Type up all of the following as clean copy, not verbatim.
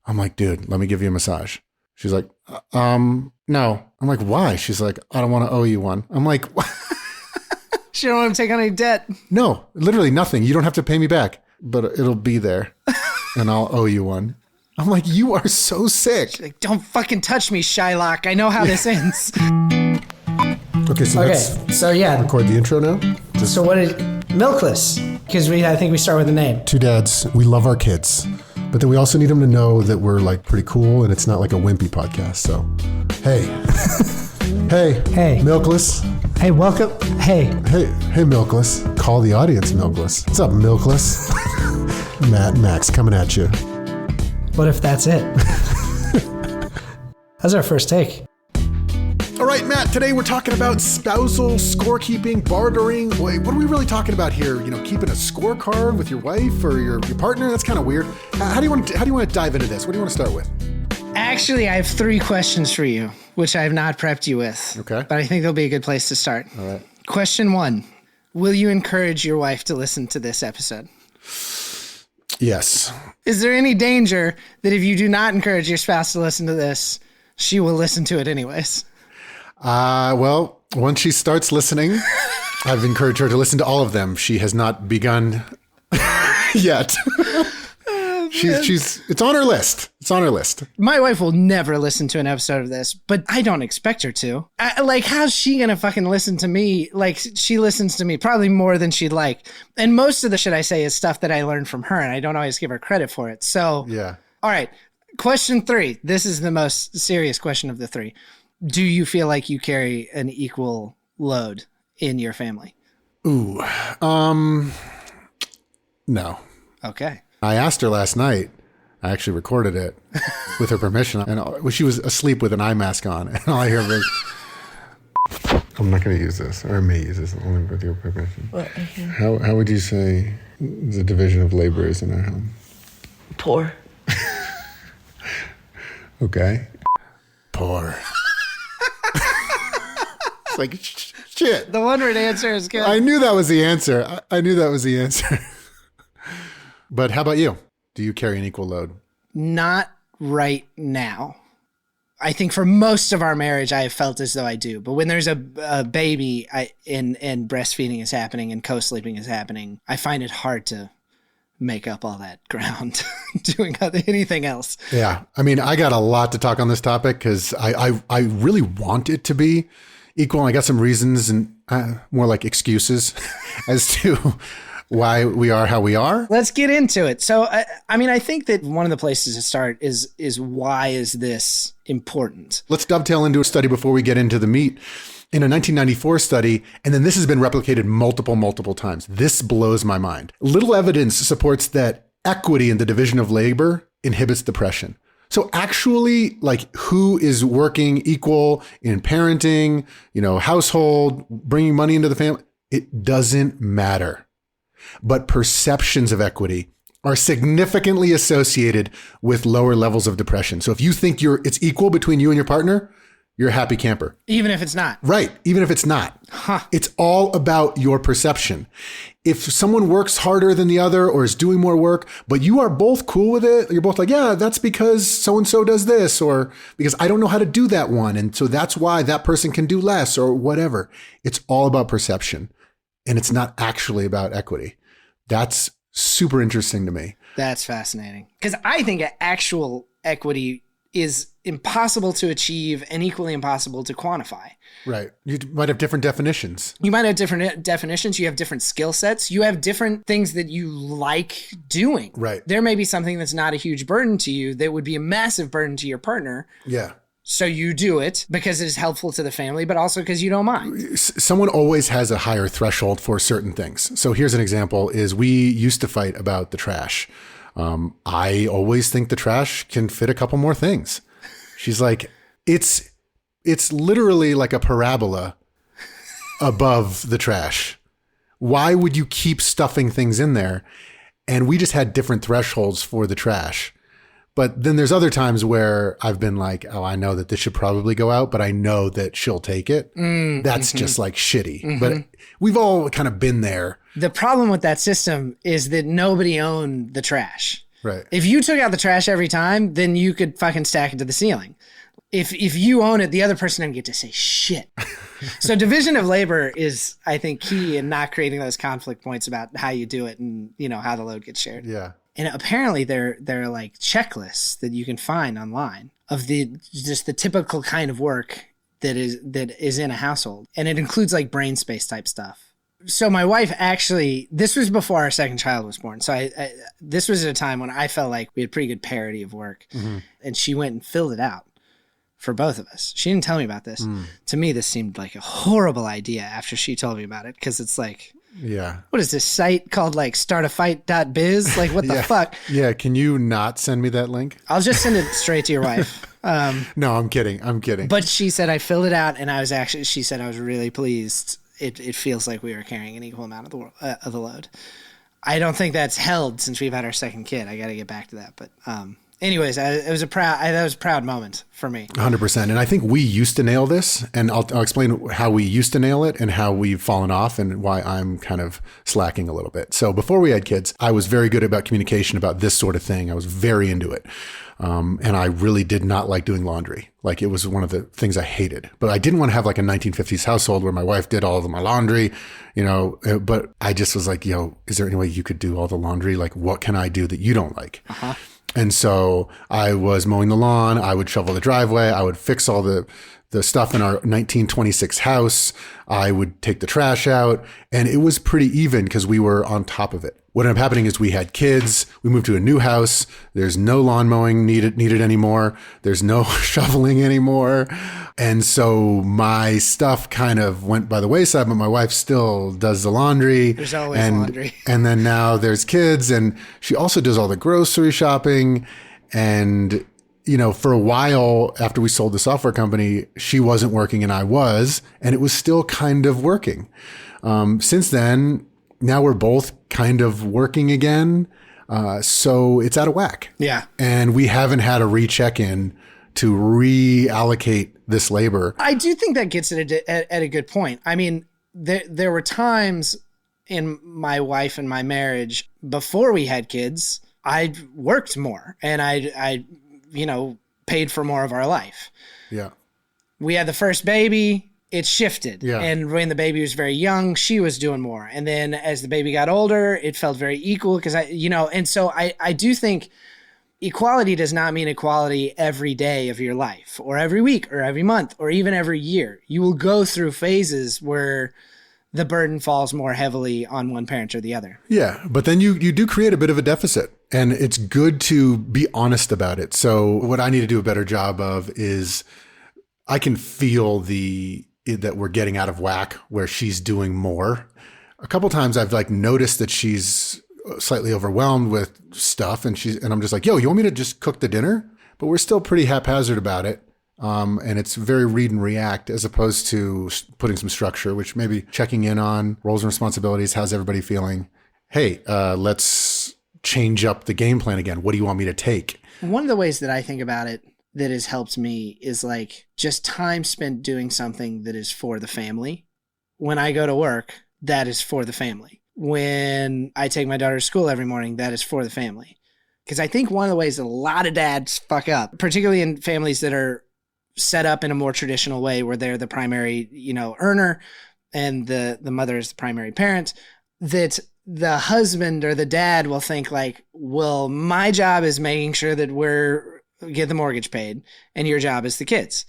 I'm like, dude, let me give you a massage. She's like, no. I'm like, why? She's like, I don't want to owe you one. I'm like, what? She don't want to take on any debt. No, literally nothing. You don't have to pay me back, but it'll be there and I'll owe you one. I'm like, you are so sick. She's like, don't fucking touch me, Shylock. I know how this ends. Okay, so record the intro now. So what did Milkless? Because I think we start with the name. Two dads, we love our kids, but then we also need them to know that we're like pretty cool and it's not like a wimpy podcast. So, hey, hey, Milkless. Hey, welcome. Hey, Milkless. Call the audience, Milkless. What's up, Milkless? Matt and Max coming at you. What if that's it? That's our first take. All right, Matt, today we're talking about spousal, scorekeeping, bartering. Wait, what are we really talking about here? You know, keeping a scorecard with your wife or your partner? That's kind of weird. How do you want to dive into this? What do you want to start with? Actually, I have 3 questions for you, which I have not prepped you with. Okay. But I think they'll be a good place to start. All right. Question 1. Will you encourage your wife to listen to this episode? Yes. Is there any danger that if you do not encourage your spouse to listen to this, she will listen to it anyways? Well, once she starts listening, I've encouraged her to listen to all of them. She has not begun yet. It's on her list. It's on her list. My wife will never listen to an episode of this, but I don't expect her to. How's she going to fucking listen to me? Like, she listens to me probably more than she'd like. And most of the shit I say is stuff that I learned from her, and I don't always give her credit for it. So, yeah. All right. Question 3. This is the most serious question of the 3. Do you feel like you carry an equal load in your family? Ooh. No. Okay. I asked her last night. I actually recorded it with her permission. And she was asleep with an eye mask on. And all I hear was, I'm not going to use this, or I may use this only with your permission. What? How would you say the division of labor is in our home? Poor. Okay. Poor. It's like, shit. The one-word answer is good. I knew that was the answer. I knew that was the answer. But how about you? Do you carry an equal load? Not right now. I think for most of our marriage, I have felt as though I do. But when there's a baby and breastfeeding is happening and co-sleeping is happening, I find it hard to make up all that ground doing anything else. Yeah. I mean, I got a lot to talk on this topic because I really want it to be equal. I got some reasons and more like excuses as to why we are how we are. Let's get into it. So, I think that one of the places to start is why is this important? Let's dovetail into a study before we get into the meat. In a 1994 study, and then this has been replicated multiple times. This blows my mind. Little evidence supports that equity in the division of labor inhibits depression. So actually, like, who is working equal in parenting, household, bringing money into the family, it doesn't matter. But perceptions of equity are significantly associated with lower levels of depression. So if you think it's equal between you and your partner, you're a happy camper. Even if it's not. Right. Even if it's not. Huh. It's all about your perception. If someone works harder than the other or is doing more work, but you are both cool with it, you're both like, yeah, that's because so-and-so does this, or because I don't know how to do that one. And so that's why that person can do less or whatever. It's all about perception. And it's not actually about equity. That's super interesting to me. That's fascinating. Because I think actual equity is impossible to achieve and equally impossible to quantify. Right. You might have different definitions. You might have different definitions. You have different skill sets. You have different things that you like doing. Right. There may be something that's not a huge burden to you that would be a massive burden to your partner. Yeah. So you do it because it is helpful to the family, but also because you don't mind. Someone always has a higher threshold for certain things. So here's an example is we used to fight about the trash. I always think the trash can fit a couple more things. She's like, it's literally like a parabola above the trash. Why would you keep stuffing things in there? And we just had different thresholds for the trash. But then there's other times where I've been like, oh, I know that this should probably go out, but I know that she'll take it. That's just like shitty. But we've all kind of been there. The problem with that system is that nobody owned the trash. Right. If you took out the trash every time, then you could fucking stack it to the ceiling. If you own it, the other person doesn't get to say shit. So division of labor is, I think, key in not creating those conflict points about how you do it and, you know, how the load gets shared. Yeah. And apparently there are like checklists that you can find online of just the typical kind of work that is in a household. And it includes like brain space type stuff. So my wife actually, this was before our second child was born. So this was at a time when I felt like we had pretty good parity of work. Mm-hmm. And she went and filled it out for both of us. She didn't tell me about this. To me, this seemed like a horrible idea after she told me about it. Because it's like, yeah, what is this site called, like startafight.biz? Like, what the fuck? Yeah, can you not send me that link? I'll just send it straight to your wife. No, I'm kidding. But she said I filled it out, and she said I was really pleased. It feels like we were carrying an equal amount of the load. I don't think that's held since we've had our second kid. I got to get back to that. But anyways, that was a proud moment for me. 100%. And I think we used to nail this, and I'll explain how we used to nail it and how we've fallen off and why I'm kind of slacking a little bit. So before we had kids, I was very good about communication about this sort of thing. I was very into it. And I really did not like doing laundry. Like, it was one of the things I hated, but I didn't want to have like a 1950s household where my wife did all of my laundry, you know, but I just was like, yo, is there any way you could do all the laundry? Like, what can I do that you don't like? Uh-huh. And so I was mowing the lawn. I would shovel the driveway. I would fix all the stuff in our 1926 house. I would take the trash out, and it was pretty even because we were on top of it. What ended up happening is we had kids. We moved to a new house. There's no lawn mowing needed anymore. There's no shoveling anymore. And so my stuff kind of went by the wayside, but my wife still does the laundry. There's always laundry. And then now there's kids, and she also does all the grocery shopping. And, you know, for a while after we sold the software company, she wasn't working and I was, and it was still kind of working. Since then, now we're both kind of working again. So it's out of whack. Yeah. And we haven't had a recheck-in to reallocate this labor. I do think that gets it at a good point. I mean, there were times in my wife and my marriage before we had kids, I worked more and I you know, paid for more of our life. Yeah. We had the first baby. It shifted. Yeah. And when the baby was very young, she was doing more. And then as the baby got older, it felt very equal because and so I do think equality does not mean equality every day of your life or every week or every month or even every year. You will go through phases where the burden falls more heavily on one parent or the other. Yeah. But then you do create a bit of a deficit, and it's good to be honest about it. So what I need to do a better job of is I can feel that we're getting out of whack where she's doing more. A couple times I've like noticed that she's slightly overwhelmed with stuff, and I'm just like, yo, you want me to just cook the dinner? But we're still pretty haphazard about it. And it's very read and react as opposed to putting some structure, which maybe checking in on roles and responsibilities. How's everybody feeling? Hey, let's change up the game plan again. What do you want me to take? One of the ways that I think about it that has helped me is like just time spent doing something that is for the family. When I go to work, that is for the family. When I take my daughter to school every morning, that is for the family. Because I think one of the ways that a lot of dads fuck up, particularly in families that are set up in a more traditional way where they're the primary, earner and the mother is the primary parent, that the husband or the dad will think like, well, my job is making sure that get the mortgage paid and your job is the kids.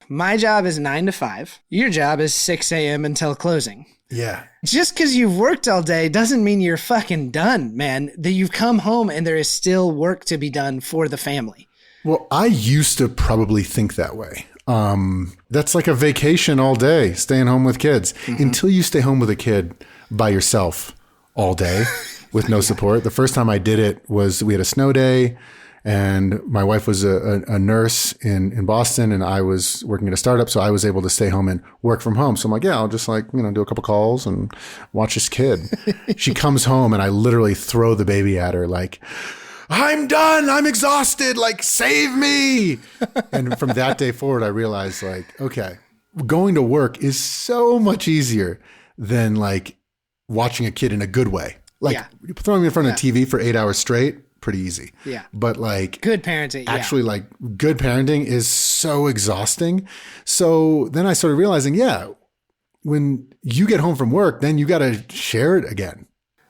My job is 9 to 5. Your job is 6 a.m. until closing. Yeah. Just because you've worked all day doesn't mean you're fucking done, man. That you've come home and there is still work to be done for the family. Well, I used to probably think that way. That's like a vacation all day, staying home with kids. Mm-hmm. Until you stay home with a kid by yourself all day with no support. The first time I did it was we had a snow day, and my wife was a nurse in Boston, and I was working at a startup, so I was able to stay home and work from home. So I'm like, yeah, I'll just do a couple calls and watch this kid. She comes home, and I literally throw the baby at her like, I'm done. I'm exhausted. Like, save me. And from that day forward, I realized like, okay, going to work is so much easier than like watching a kid in a good way. Like Yeah. throwing me in front of a TV for 8 hours straight, pretty easy. Yeah. But like Good parenting. actually like good parenting is so exhausting. So then I started realizing, when you get home from work, then you got to share it again.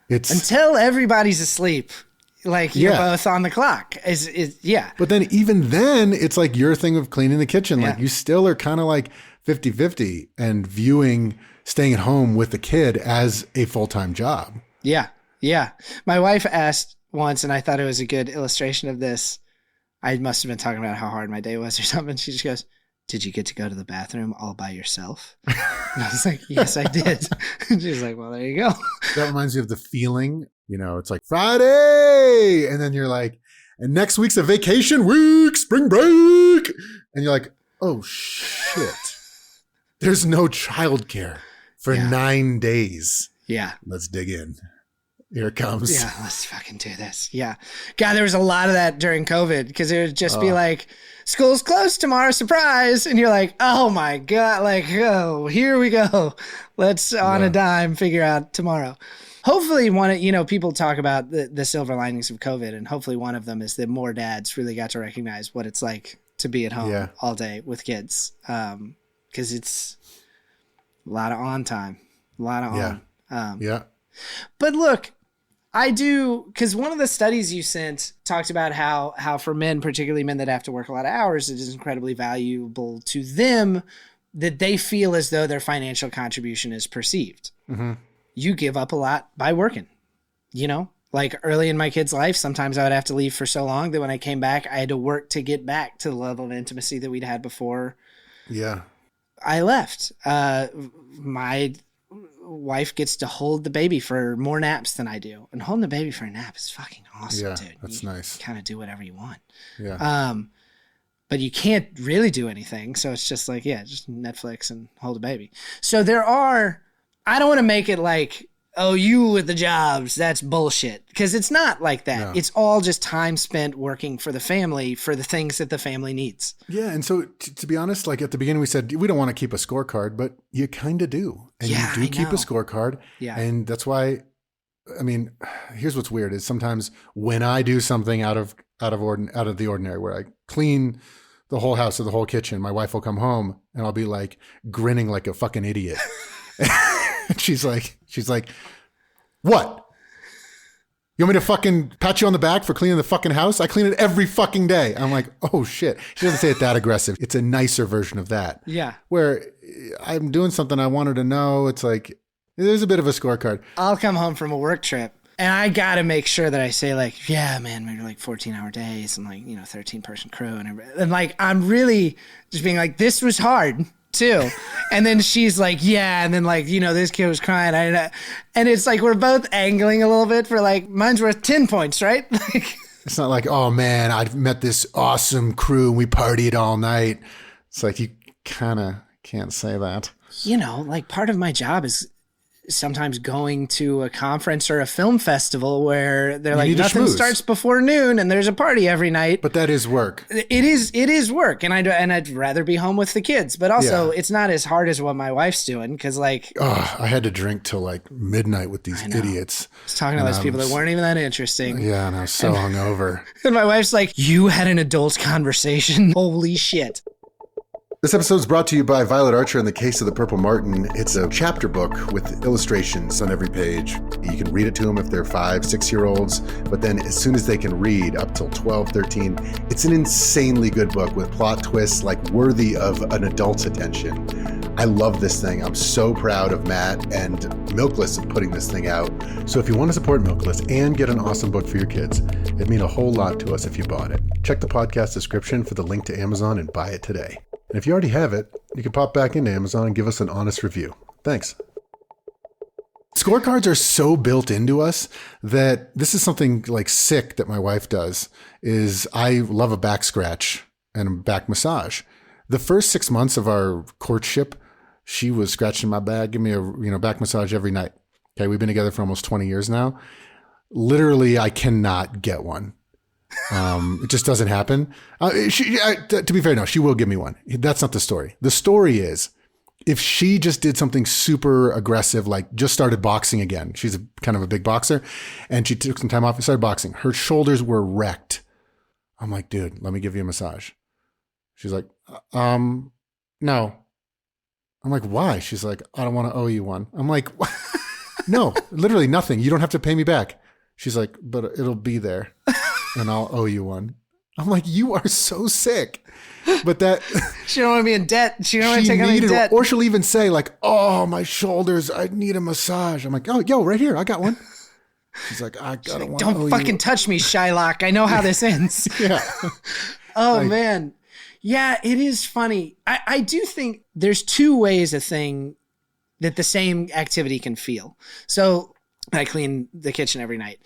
It's until everybody's asleep. Like you're both on the clock. But then even then it's like your thing of cleaning the kitchen. Like you still are kind of like 50-50 and viewing staying at home with the kid as a full-time job. Yeah. Yeah. My wife asked once, and I thought it was a good illustration of this. I must have been talking about how hard my day was or something. She just goes, "Did you get to go to the bathroom all by yourself?" And I was like, "Yes, I did." And she was like, "Well, there you go." That reminds me of the feeling, it's like Friday. And then you're like, and next week's a vacation week, spring break. And you're like, oh shit. There's no childcare for 9 days. Yeah. Let's dig in. Here it comes. Yeah, let's fucking do this. Yeah. God, there was a lot of that during COVID because it would just be like, school's closed tomorrow, surprise. And you're like, oh my God, like, oh, here we go. Let's on a dime figure out tomorrow. Hopefully people talk about the silver linings of COVID, and hopefully one of them is that more dads really got to recognize what it's like to be at home all day with kids. Because it's a lot of on time, a lot of on. But look, I do, because one of the studies you sent talked about how for men, particularly men that have to work a lot of hours, it is incredibly valuable to them that they feel as though their financial contribution is perceived. Mm-hmm. You give up a lot by working, like early in my kid's life, sometimes I would have to leave for so long that when I came back, I had to work to get back to the level of intimacy that we'd had before. Yeah. I left. My wife gets to hold the baby for more naps than I do. And holding the baby for a nap is fucking awesome, dude. That's nice. Kind of do whatever you want. Yeah. But you can't really do anything. So it's just like, just Netflix and hold a baby. So I don't want to make it like, oh, you with the jobs, that's bullshit. Because it's not like that. No. It's all just time spent working for the family for the things that the family needs. Yeah. And so to be honest, like at the beginning, we said, we don't want to keep a scorecard, but you kind of do. And you do keep a scorecard. Yeah. And that's why, here's what's weird is sometimes when I do something out of the ordinary, where I clean the whole house or the whole kitchen, my wife will come home and I'll be like grinning like a fucking idiot. She's like, what? You want me to fucking pat you on the back for cleaning the fucking house? I clean it every fucking day. I'm like, oh shit. She doesn't say it that aggressive. It's a nicer version of that. Yeah. Where I'm doing something I want her to know. It's like, there's a bit of a scorecard. I'll come home from a work trip and I got to make sure that I say like, yeah, man, we're like 14-hour days and like, 13-person crew and like, I'm really just being like, this was hard too. And then she's like, yeah. And then like, this kid was crying. And it's like, we're both angling a little bit for like, mine's worth 10 points, right? It's not like, oh man, I've met this awesome crew and we partied all night. It's like, you kind of can't say that. Like part of my job is sometimes going to a conference or a film festival where they're like, nothing starts before noon and there's a party every night. But that is work. It is work. And I'd rather be home with the kids, but also it's not as hard as what my wife's doing. Cause like, I had to drink till like midnight with these idiots. I was talking to those people that weren't even that interesting. Yeah. And I was so hungover. And my wife's like, you had an adult conversation. Holy shit. This episode is brought to you by Violet Archer in the Case of the Purple Martin. It's a chapter book with illustrations on every page. You can read it to them if they're 5, 6-year-olds, but then as soon as they can read up till 12, 13, it's an insanely good book with plot twists like worthy of an adult's attention. I love this thing. I'm so proud of Matt and Milkless of putting this thing out. So if you want to support Milkless and get an awesome book for your kids, it'd mean a whole lot to us if you bought it. Check the podcast description for the link to Amazon and buy it today. And if you already have it, you can pop back into Amazon and give us an honest review. Thanks. Scorecards are so built into us that this is something like sick that my wife does is I love a back scratch and a back massage. The first 6 months of our courtship, she was scratching my back, give me a back massage every night. Okay, we've been together for almost 20 years now. Literally, I cannot get one. It just doesn't happen. To be fair, no, she will give me one. That's not the story. The story is if she just did something super aggressive, like just started boxing again, she's kind of a big boxer, and she took some time off and started boxing. Her shoulders were wrecked. I'm like, dude, let me give you a massage. She's like, no. I'm like, why? She's like, I don't want to owe you one. I'm like, no, literally nothing. You don't have to pay me back. She's like, but it'll be there and I'll owe you one. I'm like, you are so sick. But that she don't want to be in debt. She don't want to take on any debt. Or she'll even say like, oh, my shoulders, I need a massage. I'm like, oh, yo, right here. I got one. She's like, don't fucking touch me, Shylock. I know how this ends. Yeah. Oh, man. Yeah, it is funny. I do think there's two ways a thing that the same activity can feel. So I clean the kitchen every night.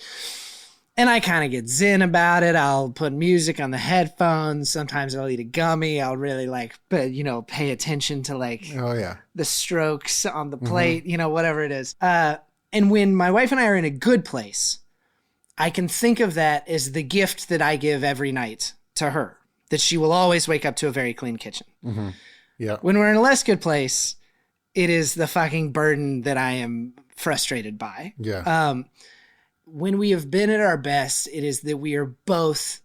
And I kind of get zen about it. I'll put music on the headphones. Sometimes I'll eat a gummy. I'll really pay attention to the strokes on the plate, whatever it is. And when my wife and I are in a good place, I can think of that as the gift that I give every night to her, that she will always wake up to a very clean kitchen. Mm-hmm. Yeah. When we're in a less good place, it is the fucking burden that I am frustrated by. Yeah. When we have been at our best, it is that we are both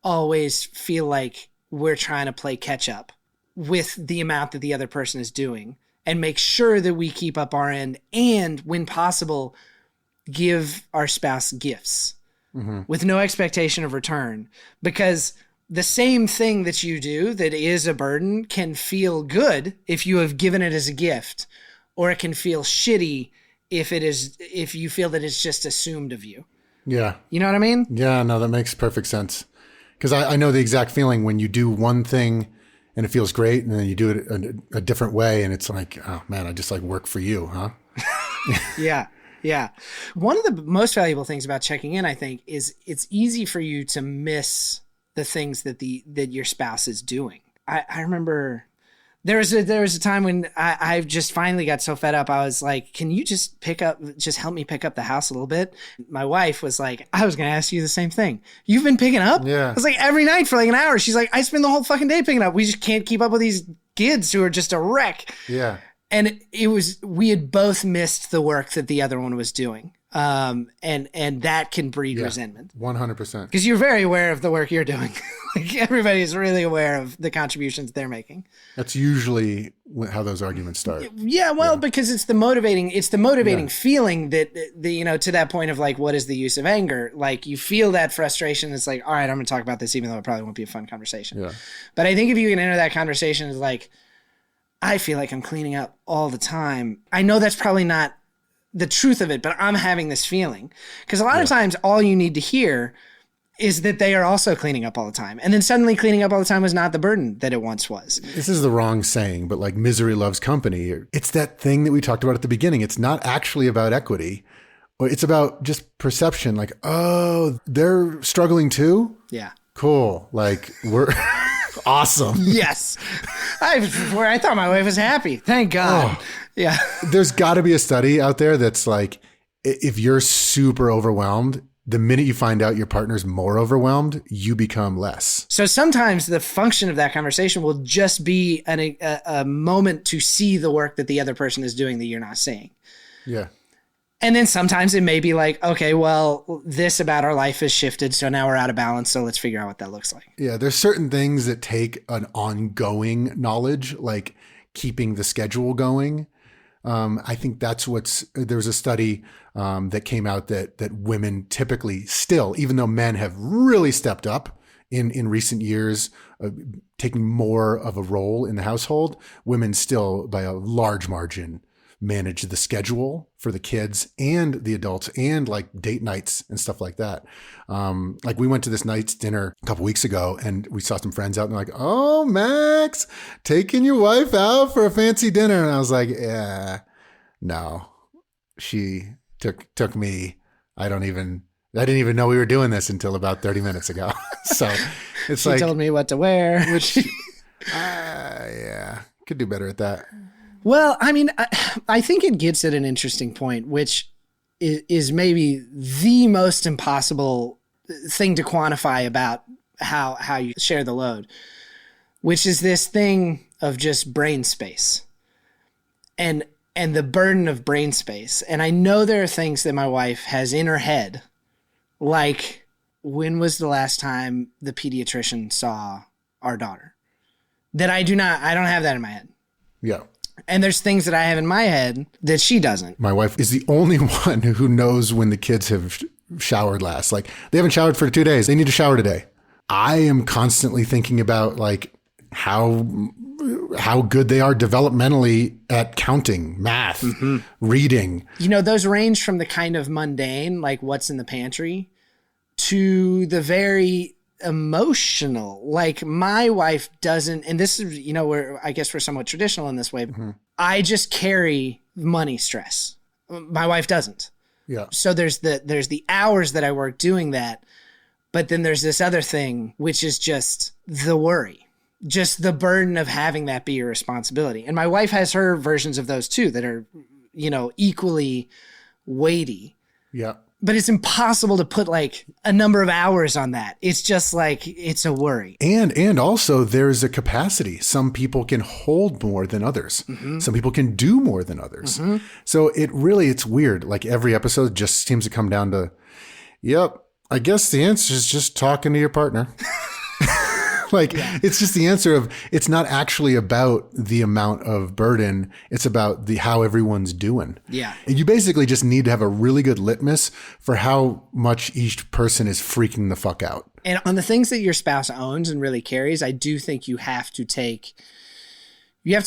always feel like we're trying to play catch up with the amount that the other person is doing and make sure that we keep up our end and, when possible, give our spouse gifts with no expectation of return. Because the same thing that you do that is a burden can feel good if you have given it as a gift, or it can feel shitty if you feel that it's just assumed of you. Yeah. You know what I mean? Yeah, no, that makes perfect sense. Because I know the exact feeling when you do one thing and it feels great, and then you do it a different way, and it's like, oh man, I just work for you, huh? Yeah. Yeah. One of the most valuable things about checking in, I think, is it's easy for you to miss the things that your spouse is doing. I remember there was a time when I just finally got so fed up. I was like, can you just help me pick up the house a little bit? My wife was like, I was going to ask you the same thing. You've been picking up? Yeah. I was like, every night for an hour. She's like, I spend the whole fucking day picking up. We just can't keep up with these kids who are just a wreck. Yeah. And we had both missed the work that the other one was doing. And that can breed resentment. 100%. Because you're very aware of the work you're doing. Everybody's really aware of the contributions they're making. That's usually how those arguments start. Yeah, well, because it's the motivating feeling that to that point of what is the use of anger? You feel that frustration. It's like, all right, I'm going to talk about this, even though it probably won't be a fun conversation. Yeah. But I think if you can enter that conversation as I feel like I'm cleaning up all the time. I know that's probably not the truth of it, but I'm having this feeling. Because a lot of times all you need to hear is that they are also cleaning up all the time. And then suddenly cleaning up all the time was not the burden that it once was. This is the wrong saying, but misery loves company. It's that thing that we talked about at the beginning. It's not actually about equity. It's about just perception. Oh, they're struggling too? Yeah. Cool. We're awesome. Yes. I thought my wife was happy. Thank God. Oh. Yeah. There's got to be a study out there that's if you're super overwhelmed, the minute you find out your partner's more overwhelmed, you become less. So sometimes the function of that conversation will just be a moment to see the work that the other person is doing that you're not seeing. Yeah. And then sometimes it may be okay, well, this about our life has shifted, so now we're out of balance, so let's figure out what that looks like. Yeah, there's certain things that take an ongoing knowledge, like keeping the schedule going. I think that's there's a study that came out that women typically still, even though men have really stepped up in recent years, taking more of a role in the household, women still by a large margin manage the schedule for the kids and the adults and date nights and stuff like that. We went to this night's dinner a couple weeks ago and we saw some friends out and they're like, oh, Max, taking your wife out for a fancy dinner. And I was like, yeah, no, she took me. I didn't even know we were doing this until about 30 minutes ago. So it's she told me what to wear. Which, yeah, could do better at that. Well, I mean, I think it gets at an interesting point, which is maybe the most impossible thing to quantify about how you share the load, which is this thing of just brain space. and the burden of brain space. And I know there are things that my wife has in her head, like, when was the last time the pediatrician saw our daughter? That I don't have that in my head. Yeah. And there's things that I have in my head that she doesn't. My wife is the only one who knows when the kids have showered last. Like, they haven't showered for 2 days. They need to shower today. I am constantly thinking about like how good they are developmentally at counting, math, reading. You know, those range from the kind of mundane, like what's in the pantry, to the very emotional. Like, my wife doesn't, and this is, you know, where I guess we're somewhat traditional in this way. I just carry money stress. My wife doesn't. Yeah. So there's the hours that I work doing that, but then there's this other thing, which is just the worry, just the burden of having that be your responsibility. And my wife has her versions of those too that are, you know, equally weighty. Yeah. But it's impossible to put like a number of hours on that. It's just like, it's a worry. And also there's a capacity. Some people can hold more than others. Some people can do more than others. So it's weird. Like, every episode just seems to come down to, yep, I guess the answer is just talking to your partner. It's just the answer of, it's not actually about the amount of burden. It's about how everyone's doing. Yeah. And you basically just need to have a really good litmus for how much each person is freaking the fuck out. And on the things that your spouse owns and really carries, I do think you have to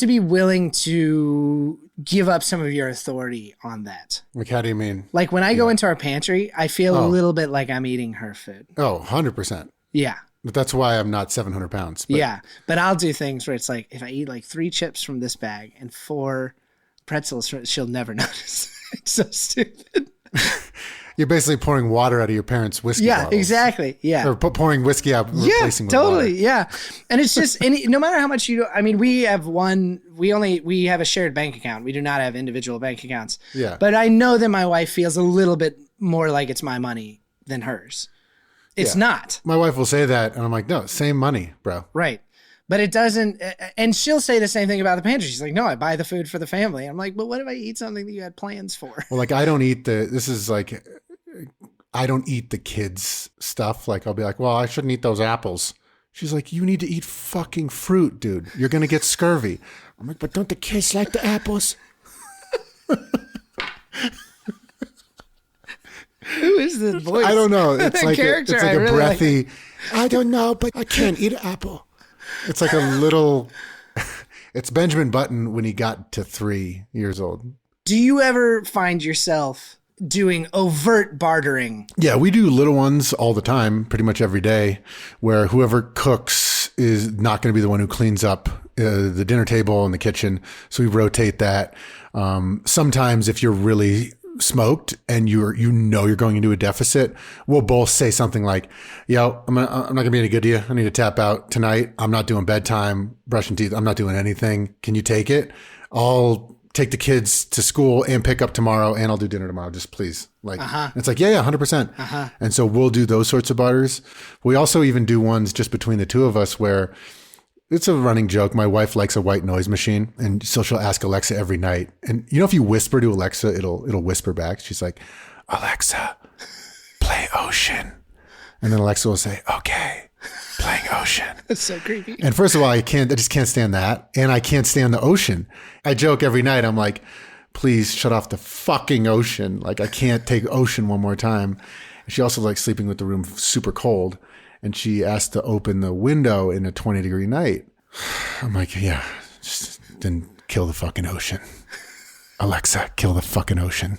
be willing to give up some of your authority on that. Like, how do you mean? Like, when I go into our pantry, I feel a little bit like I'm eating her food. Oh, 100%. Yeah. But that's why I'm not 700 pounds. But. Yeah. But I'll do things where it's like, if I eat like 3 chips from this bag and 4 pretzels, she'll never notice. It's so stupid. You're basically pouring water out of your parents' whiskey bottles. Yeah, exactly. Yeah. Or pouring whiskey out, replacing with totally. water. Yeah. And it's just, no matter how much we have we have a shared bank account. We do not have individual bank accounts. Yeah. But I know that my wife feels a little bit more like it's my money than hers. It's not. My wife will say that, and I'm like, no, same money, bro. Right. But it doesn't, and she'll say the same thing about the pantry. She's like, no, I buy the food for the family. I'm like, but what if I eat something that you had plans for? Well, like, I don't eat I don't eat the kids' stuff. Like, I'll be like, well, I shouldn't eat those apples. She's like, you need to eat fucking fruit, dude. You're going to get scurvy. I'm like, but don't the kids like the apples? Who is this voice? I don't know. It's like character, a really breathy, I don't know, but I can't eat an apple. It's like a little, it's Benjamin Button when he got to 3 years old. Do you ever find yourself doing overt bartering? Yeah, we do little ones all the time, pretty much every day, where whoever cooks is not going to be the one who cleans up the dinner table and the kitchen. So we rotate that. Sometimes if you're really smoked and you're going into a deficit, we'll both say something like, yo, I'm not gonna be any good to you. I need to tap out tonight. I'm not doing bedtime, brushing teeth. I'm not doing anything. Can you take it? I'll take the kids to school and pick up tomorrow, and I'll do dinner tomorrow. Just please. Like, It's like, yeah, 100%. And so we'll do those sorts of barters. We also even do ones just between the two of us where it's a running joke. My wife likes a white noise machine, and so she'll ask Alexa every night. And you know, if you whisper to Alexa, it'll whisper back. She's like, Alexa, play Ocean. And then Alexa will say, okay, playing Ocean. That's so creepy. And first of all, I just can't stand that. And I can't stand the ocean. I joke every night. I'm like, please shut off the fucking ocean. Like, I can't take Ocean one more time. She also likes sleeping with the room super cold. And she asked to open the window in a 20-degree night. I'm like, yeah, just then kill the fucking ocean. Alexa, kill the fucking ocean.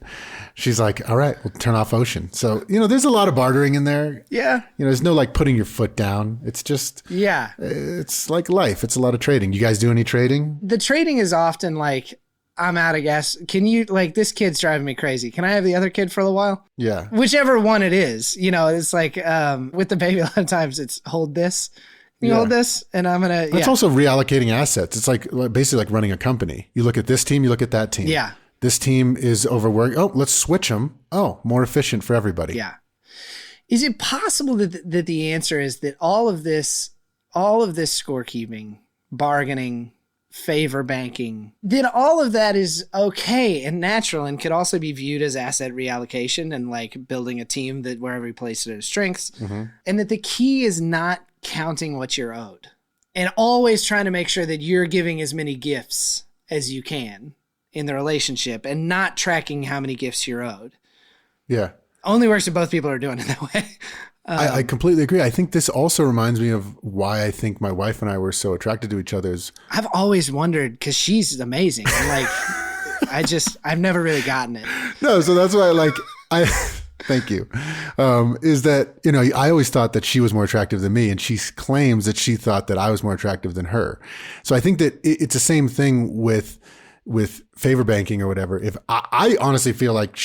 She's like, all right, we'll turn off Ocean. So, there's a lot of bartering in there. Yeah. There's no like putting your foot down. It's just, it's like life. It's a lot of trading. You guys do any trading? The trading is often like, I'm out of gas. Can you, like, this kid's driving me crazy. Can I have the other kid for a little while? Yeah. Whichever one it is. It's like, with the baby, a lot of times it's hold this. Can you hold this? And I'm going to, It's also reallocating assets. It's like basically like running a company. You look at this team, you look at that team. Yeah. This team is overworked. Oh, let's switch them. Oh, more efficient for everybody. Yeah. Is it possible that the answer is that all of this scorekeeping, bargaining, favor banking, then all of that is okay and natural and could also be viewed as asset reallocation and like building a team that where every plays to their strengths. And that the key is not counting what you're owed and always trying to make sure that you're giving as many gifts as you can in the relationship and not tracking how many gifts you're owed. Yeah. Only works if both people are doing it that way. I completely agree. I think this also reminds me of why I think my wife and I were so attracted to each other. I've always wondered, because she's amazing. And like, I've never really gotten it. No, so that's why thank you. Is that, I always thought that she was more attractive than me, and she claims that she thought that I was more attractive than her. So I think that it's the same thing with favor banking or whatever. If I honestly feel like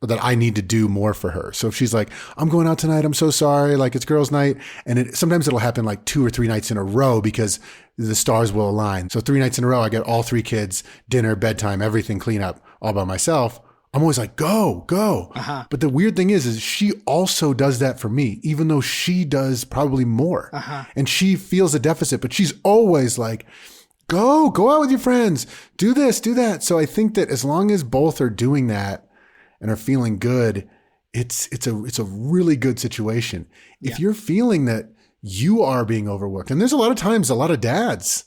that I need to do more for her. So if she's like, I'm going out tonight, I'm so sorry, like it's girls' night. And sometimes it'll happen like 2 or 3 nights in a row because the stars will align. So 3 nights in a row, I get all 3 kids, dinner, bedtime, everything clean up all by myself. I'm always like, go. But the weird thing is she also does that for me, even though she does probably more. And she feels a deficit, but she's always like, go out with your friends, do this, do that. So I think that as long as both are doing that, and are feeling good, it's a really good situation. Yeah. If you're feeling that you are being overworked, and there's a lot of times, a lot of dads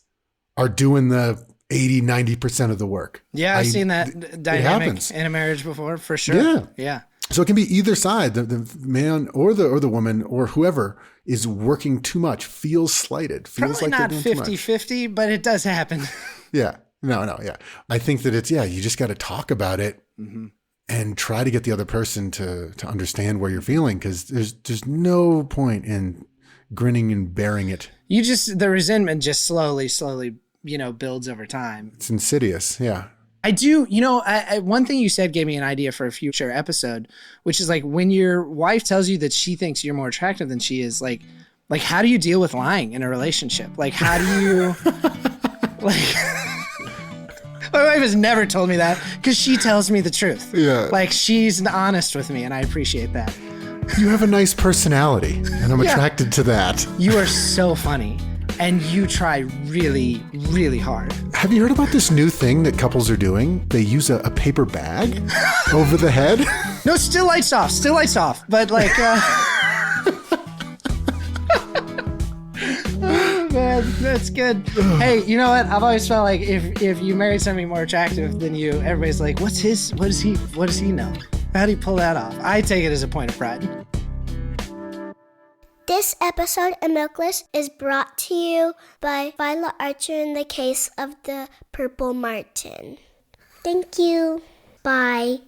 are doing the 80-90% of the work. Yeah, I've seen that dynamic in a marriage before, for sure. Yeah. So it can be either side, the man or the woman or whoever is working too much, feels slighted, feels Probably like not they're doing 50-50, but it does happen. Yeah. No, yeah. I think that you just got to talk about it. And try to get the other person to understand where you're feeling, because there's no point in grinning and bearing it. The resentment just slowly, builds over time. It's insidious. Yeah. I do, one thing you said gave me an idea for a future episode, which is like when your wife tells you that she thinks you're more attractive than she is, like how do you deal with lying in a relationship? Like, how do you, my wife has never told me that because she tells me the truth. Yeah. Like, she's honest with me, and I appreciate that. You have a nice personality, and I'm attracted to that. You are so funny, and you try really, really hard. Have you heard about this new thing that couples are doing? They use a paper bag over the head. No, still lights off. But like, man, that's good. Hey, you know what? I've always felt like if you married somebody more attractive than you, everybody's like, what does he know? How do you pull that off? I take it as a point of pride. This episode of Milkless is brought to you by Viola Archer in the case of the Purple Martin. Thank you. Bye.